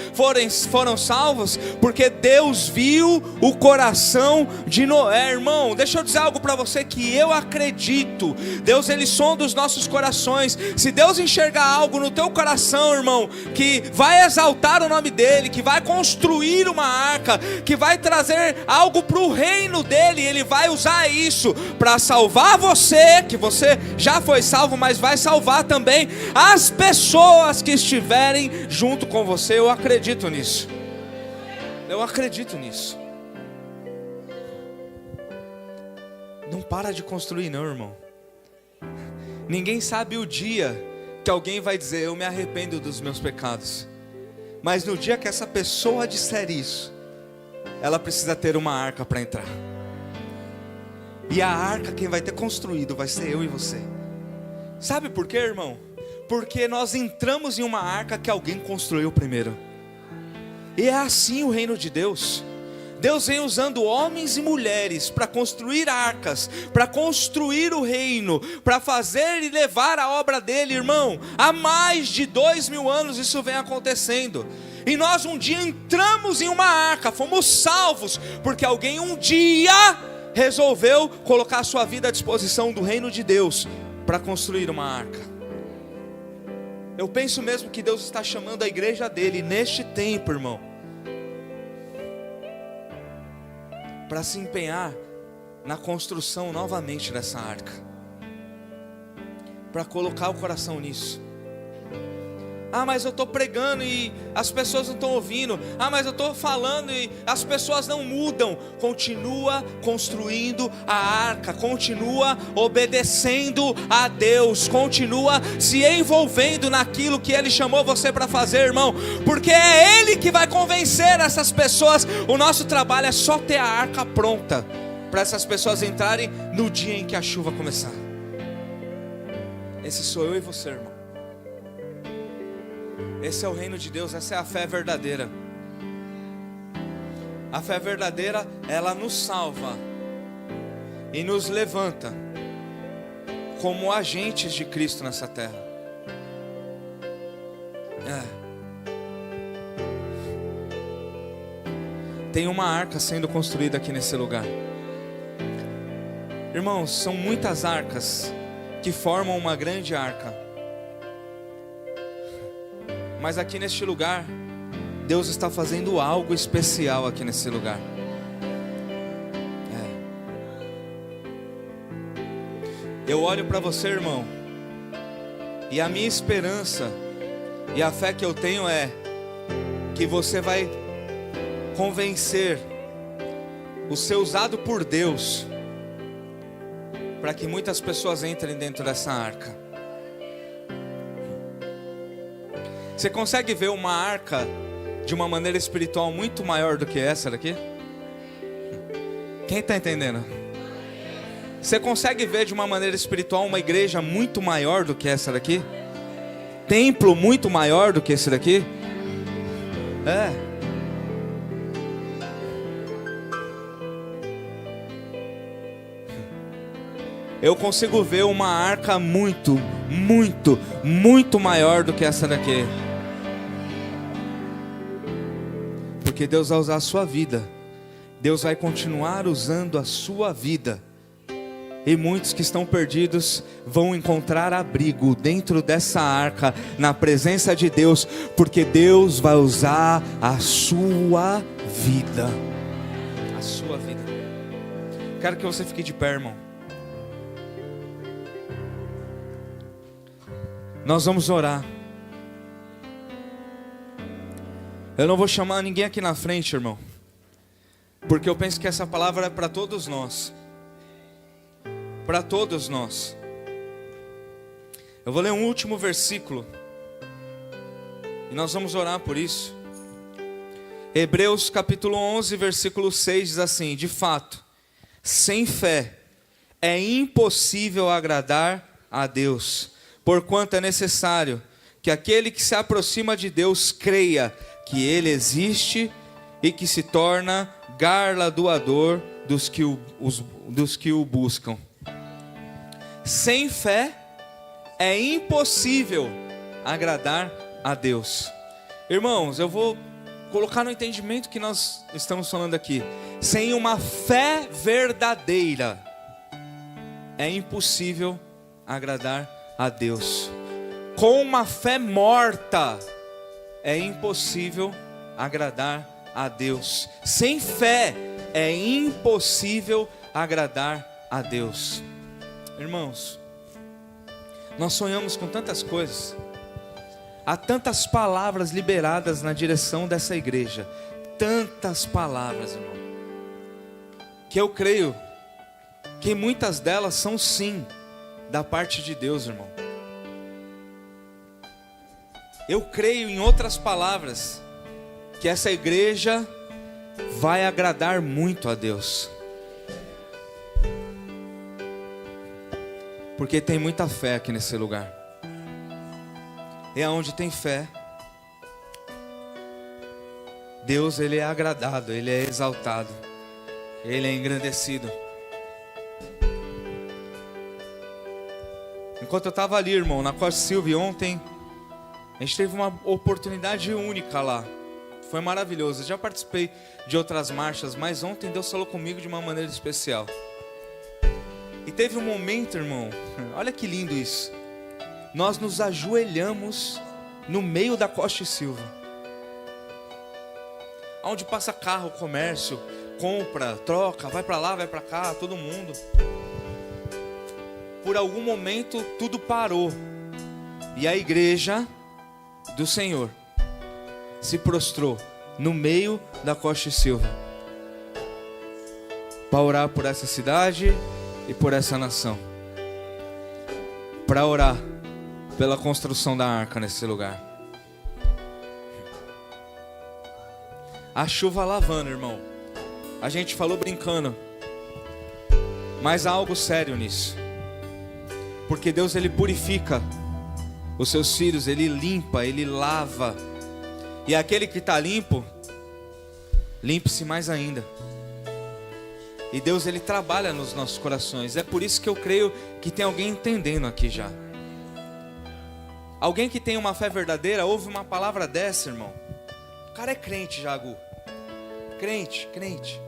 foram salvos? Porque Deus viu o coração de Noé. Irmão, deixa eu dizer algo para você que eu acredito. Deus, Ele sonda os nossos corações. Se Deus enxergar algo no teu coração, irmão, que vai exaltar o nome dEle, que vai construir uma arca, que vai trazer algo para o reino dEle, Ele vai usar isso para salvar você, que você já foi salvo, mas vai salvar também as pessoas que estiverem junto com você. Eu acredito nisso. Eu acredito nisso. Não para de construir não, irmão. Ninguém sabe o dia que alguém vai dizer: eu me arrependo dos meus pecados. Mas no dia que essa pessoa disser isso, ela precisa ter uma arca para entrar. E a arca quem vai ter construído vai ser eu e você. Sabe por quê, irmão? Porque nós entramos em uma arca que alguém construiu primeiro. E é assim o reino de Deus. Deus vem usando homens e mulheres para construir arcas, para construir o reino, para fazer e levar a obra dele, irmão. Há mais de 2000 anos isso vem acontecendo. E nós um dia entramos em uma arca, fomos salvos, porque alguém um dia resolveu colocar a sua vida à disposição do reino de Deus para construir uma arca. Eu penso mesmo que Deus está chamando a igreja dele neste tempo, irmão, para se empenhar na construção novamente dessa arca, para colocar o coração nisso. Ah, mas eu estou pregando e as pessoas não estão ouvindo. Ah, mas eu estou falando e as pessoas não mudam. Continua construindo a arca, continua obedecendo a Deus, continua se envolvendo naquilo que Ele chamou você para fazer, irmão, porque é Ele que vai convencer essas pessoas. O nosso trabalho é só ter a arca pronta, para essas pessoas entrarem no dia em que a chuva começar. Esse sou eu e você, irmão. Esse é o reino de Deus, essa é a fé verdadeira. A fé verdadeira, ela nos salva e nos levanta como agentes de Cristo nessa terra. Tem uma arca sendo construída aqui nesse lugar. Irmãos, são muitas arcas que formam uma grande arca. Mas aqui neste lugar, Deus está fazendo algo especial aqui nesse lugar. Eu olho para você, irmão, e a minha esperança e a fé que eu tenho é que você vai convencer o ser usado por Deus para que muitas pessoas entrem dentro dessa arca. Você consegue ver uma arca de uma maneira espiritual muito maior do que essa daqui? Quem está entendendo? Você consegue ver de uma maneira espiritual uma igreja muito maior do que essa daqui? Templo muito maior do que esse daqui? Eu consigo ver uma arca muito maior do que essa daqui. Porque Deus vai usar a sua vida. Deus vai continuar usando a sua vida. E muitos que estão perdidos vão encontrar abrigo dentro dessa arca, na presença de Deus, porque Deus vai usar a sua vida. A sua vida. Quero que você fique de pé, irmão. Nós vamos orar. Eu não vou chamar ninguém aqui na frente, irmão, porque eu penso que essa palavra é para todos nós. Para todos nós. Eu vou ler um último versículo e nós vamos orar por isso. Hebreus capítulo 11, versículo 6 diz assim: de fato, sem fé é impossível agradar a Deus, porquanto é necessário que aquele que se aproxima de Deus creia que Ele existe e que se torna galardoador dos que o buscam. Sem fé é impossível agradar a Deus. Irmãos, eu vou colocar no entendimento que nós estamos falando aqui. Sem uma fé verdadeira é impossível agradar a Deus. Com uma fé morta é impossível agradar a Deus. Sem fé é impossível agradar a Deus. Irmãos, nós sonhamos com tantas coisas. Há tantas palavras liberadas na direção dessa igreja. Tantas palavras, irmão, que eu creio que muitas delas são sim da parte de Deus, irmão. Eu creio, em outras palavras, que essa igreja vai agradar muito a Deus. Porque tem muita fé aqui nesse lugar. E aonde tem fé, Deus, Ele é agradado, Ele é exaltado, Ele é engrandecido. Enquanto eu estava ali, irmão, na Costa Silva ontem, a gente teve uma oportunidade única lá. Foi maravilhoso. Eu já participei de outras marchas, mas ontem Deus falou comigo de uma maneira especial. E teve um momento, irmão, olha que lindo isso. Nós nos ajoelhamos no meio da Costa Silva, onde passa carro, comércio, compra, troca, vai para lá, vai para cá, todo mundo. Por algum momento tudo parou. E a igreja do Senhor se prostrou no meio da Costa Silva para orar por essa cidade e por essa nação, para orar pela construção da arca nesse lugar. A chuva lavando, irmão. A gente falou brincando, mas há algo sério nisso. Porque Deus, Ele purifica os seus filhos, Ele limpa, Ele lava. E aquele que está limpo, limpe-se mais ainda. E Deus, Ele trabalha nos nossos corações. É por isso que eu creio que tem alguém entendendo aqui já. Alguém que tem uma fé verdadeira, ouve uma palavra dessa, irmão. O cara é crente, Jagu. Crente.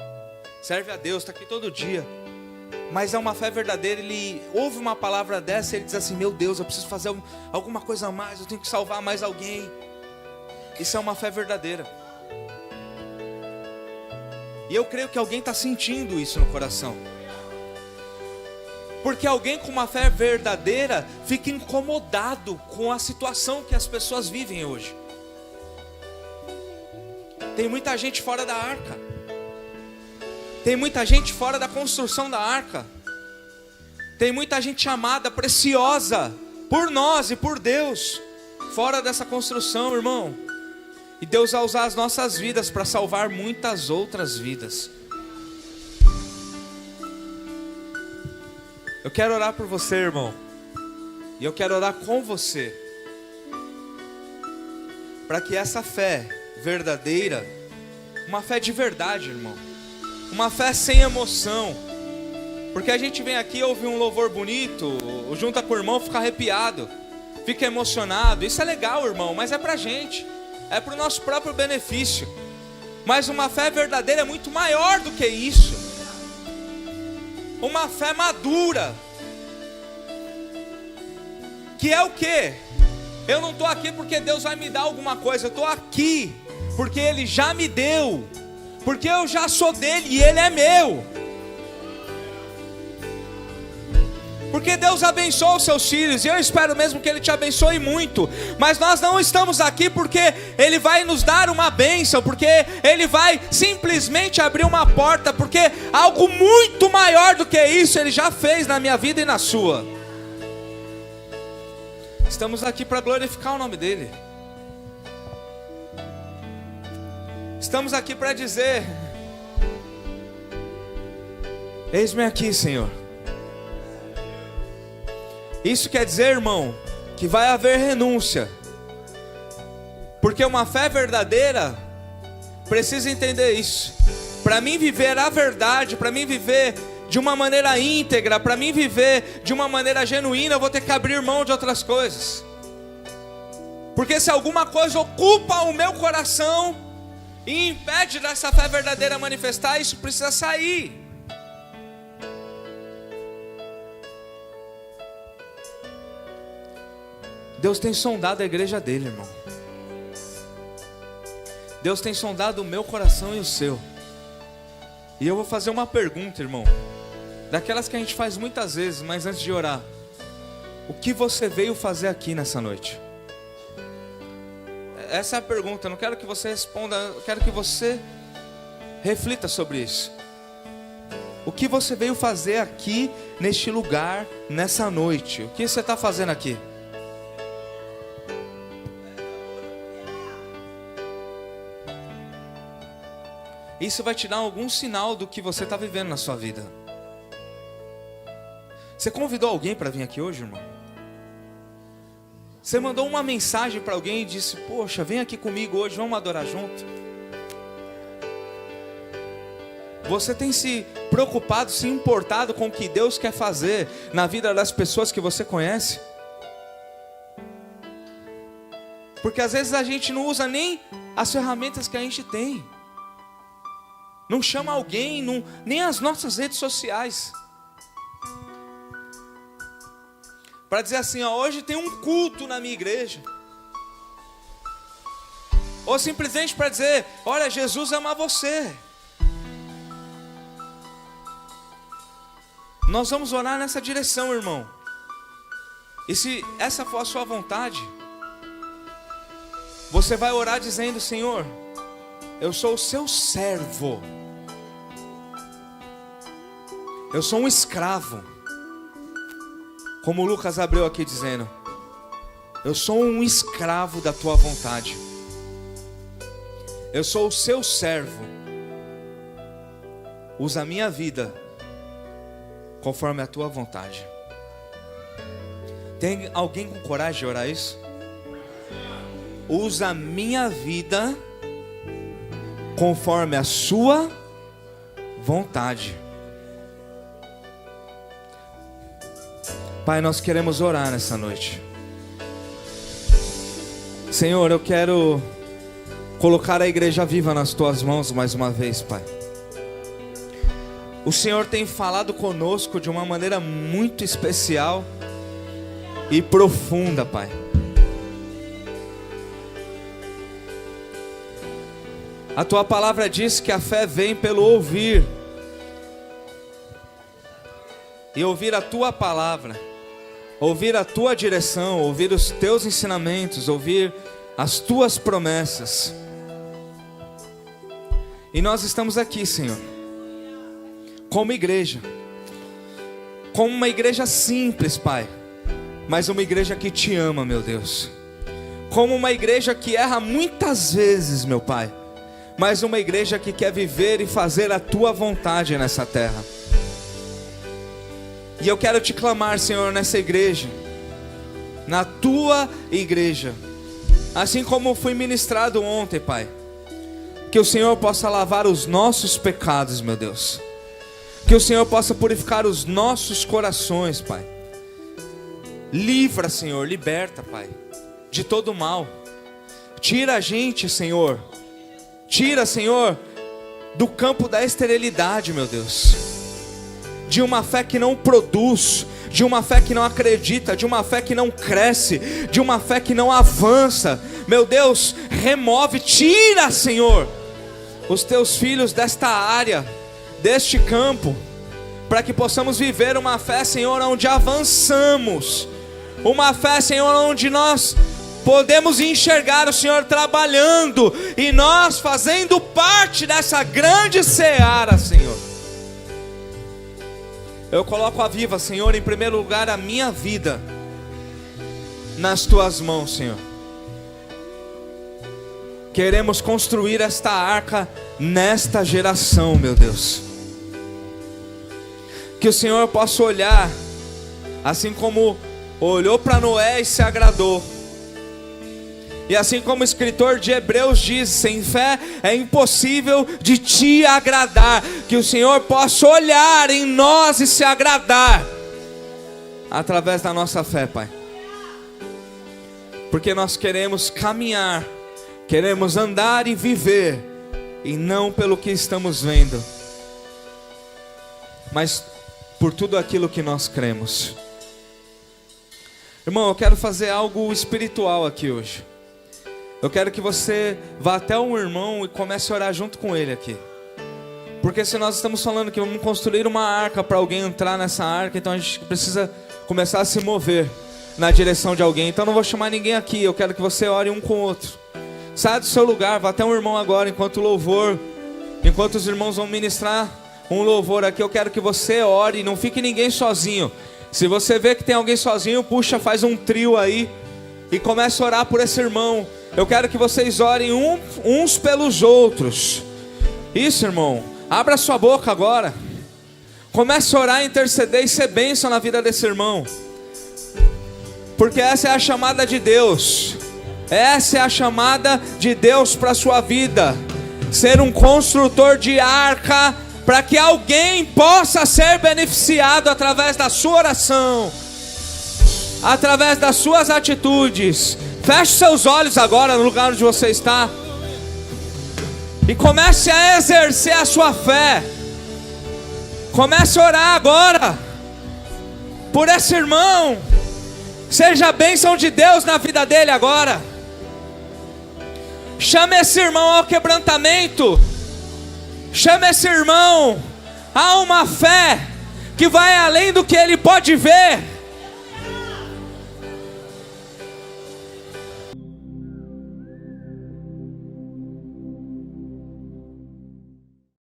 Serve a Deus, está aqui todo dia. Mas é uma fé verdadeira, ele ouve uma palavra dessa e ele diz assim: meu Deus, eu preciso fazer alguma coisa a mais, eu tenho que salvar mais alguém. Isso é uma fé verdadeira. E eu creio que alguém está sentindo isso no coração. Porque alguém com uma fé verdadeira fica incomodado com a situação que as pessoas vivem hoje. Tem muita gente fora da arca. Tem muita gente fora da construção da arca. Tem muita gente amada, preciosa por nós e por Deus, fora dessa construção, irmão. E Deus vai usar as nossas vidas para salvar muitas outras vidas. Eu quero orar por você, irmão. E eu quero orar com você, para que essa fé verdadeira, uma fé de verdade, irmão, uma fé sem emoção, porque a gente vem aqui ouvir um louvor bonito, junta com o irmão, fica arrepiado, fica emocionado. Isso é legal, irmão, mas é pra gente, é pro nosso próprio benefício. Mas uma fé verdadeira é muito maior do que isso. Uma fé madura, que é o quê? Eu não estou aqui porque Deus vai me dar alguma coisa. Eu estou aqui porque Ele já me deu, porque eu já sou dele e Ele é meu. Porque Deus abençoa os seus filhos, e eu espero mesmo que Ele te abençoe muito. Mas nós não estamos aqui porque Ele vai nos dar uma bênção, porque Ele vai simplesmente abrir uma porta, porque algo muito maior do que isso Ele já fez na minha vida e na sua. Estamos aqui para glorificar o nome dEle. Estamos aqui para dizer: eis-me aqui, Senhor. Isso quer dizer, irmão, que vai haver renúncia. Porque uma fé verdadeira precisa entender isso. Para mim viver a verdade, para mim viver de uma maneira íntegra, para mim viver de uma maneira genuína, eu vou ter que abrir mão de outras coisas. Porque se alguma coisa ocupa o meu coração e impede dessa fé verdadeira manifestar, isso precisa sair. Deus tem sondado a igreja dele, irmão. Deus tem sondado o meu coração e o seu. E eu vou fazer uma pergunta, irmão, daquelas que a gente faz muitas vezes, mas antes de orar: o que você veio fazer aqui nessa noite? Essa é a pergunta. Eu não quero que você responda, eu quero que você reflita sobre isso. O que você veio fazer aqui neste lugar, nessa noite? O que você está fazendo aqui? Isso vai te dar algum sinal do que você está vivendo na sua vida. Você convidou alguém para vir aqui hoje, irmão? Você mandou uma mensagem para alguém e disse: poxa, vem aqui comigo hoje, vamos adorar junto? Você tem se preocupado, se importado com o que Deus quer fazer na vida das pessoas que você conhece? Porque às vezes a gente não usa nem as ferramentas que a gente tem. Não chama alguém, nem as nossas redes sociais, para dizer assim: ó, hoje tem um culto na minha igreja. Ou simplesmente para dizer: olha, Jesus ama você. Nós vamos orar nessa direção, irmão. E se essa for a sua vontade, você vai orar dizendo: Senhor, eu sou o seu servo. Eu sou um escravo. Como Lucas abriu aqui dizendo: eu sou um escravo da tua vontade. Eu sou o seu servo. Usa a minha vida conforme a tua vontade. Tem alguém com coragem de orar isso? Usa a minha vida conforme a sua vontade. Pai, nós queremos orar nessa noite. Senhor, eu quero colocar a igreja viva nas tuas mãos mais uma vez, Pai. O Senhor tem falado conosco de uma maneira muito especial e profunda, Pai. A tua palavra diz que a fé vem pelo ouvir, e ouvir a tua palavra, ouvir a tua direção, ouvir os teus ensinamentos, ouvir as tuas promessas. E nós estamos aqui, Senhor, como igreja, como uma igreja simples, Pai, mas uma igreja que te ama, meu Deus. Como uma igreja que erra muitas vezes, meu Pai, mas uma igreja que quer viver e fazer a tua vontade nessa terra. E eu quero te clamar, Senhor, nessa igreja, na tua igreja, assim como fui ministrado ontem, Pai, que o Senhor possa lavar os nossos pecados, meu Deus, que o Senhor possa purificar os nossos corações, Pai. Livra, Senhor, liberta, Pai, de todo mal. Tira a gente, Senhor, tira, Senhor, do campo da esterilidade, meu Deus, de uma fé que não produz, de uma fé que não acredita, de uma fé que não cresce, de uma fé que não avança. Meu Deus, remove, tira, Senhor, os teus filhos desta área, deste campo, para que possamos viver uma fé, Senhor, onde avançamos, uma fé, Senhor, onde nós podemos enxergar o Senhor trabalhando e nós fazendo parte dessa grande seara, Senhor. Eu coloco a Viva, Senhor, em primeiro lugar a minha vida nas tuas mãos, Senhor. Queremos construir esta arca nesta geração, meu Deus. Que o Senhor possa olhar, assim como olhou para Noé e se agradou. E assim como o escritor de Hebreus diz, sem fé é impossível de te agradar. Que o Senhor possa olhar em nós e se agradar através da nossa fé, Pai. Porque nós queremos caminhar, queremos andar e viver, e não pelo que estamos vendo, mas por tudo aquilo que nós cremos. Irmão, eu quero fazer algo espiritual aqui hoje. Eu quero que você vá até um irmão e comece a orar junto com ele aqui. Porque se nós estamos falando que vamos construir uma arca para alguém entrar nessa arca, então a gente precisa começar a se mover na direção de alguém. Então eu não vou chamar ninguém aqui, eu quero que você ore um com o outro. Saia do seu lugar, vá até um irmão agora, enquanto os irmãos vão ministrar um louvor aqui, eu quero que você ore, não fique ninguém sozinho. Se você vê que tem alguém sozinho, puxa, faz um trio aí e comece a orar por esse irmão. Eu quero que vocês orem uns pelos outros. Isso, irmão. Abra sua boca agora. Comece a orar, interceder e ser bênção na vida desse irmão. Porque essa é a chamada de Deus. Essa é a chamada de Deus para a sua vida. Ser um construtor de arca, para que alguém possa ser beneficiado através da sua oração, através das suas atitudes. Feche seus olhos agora no lugar onde você está e comece a exercer a sua fé. Comece a orar agora por esse irmão. Seja a bênção de Deus na vida dele agora. Chame esse irmão ao quebrantamento. Chame esse irmão a uma fé que vai além do que ele pode ver.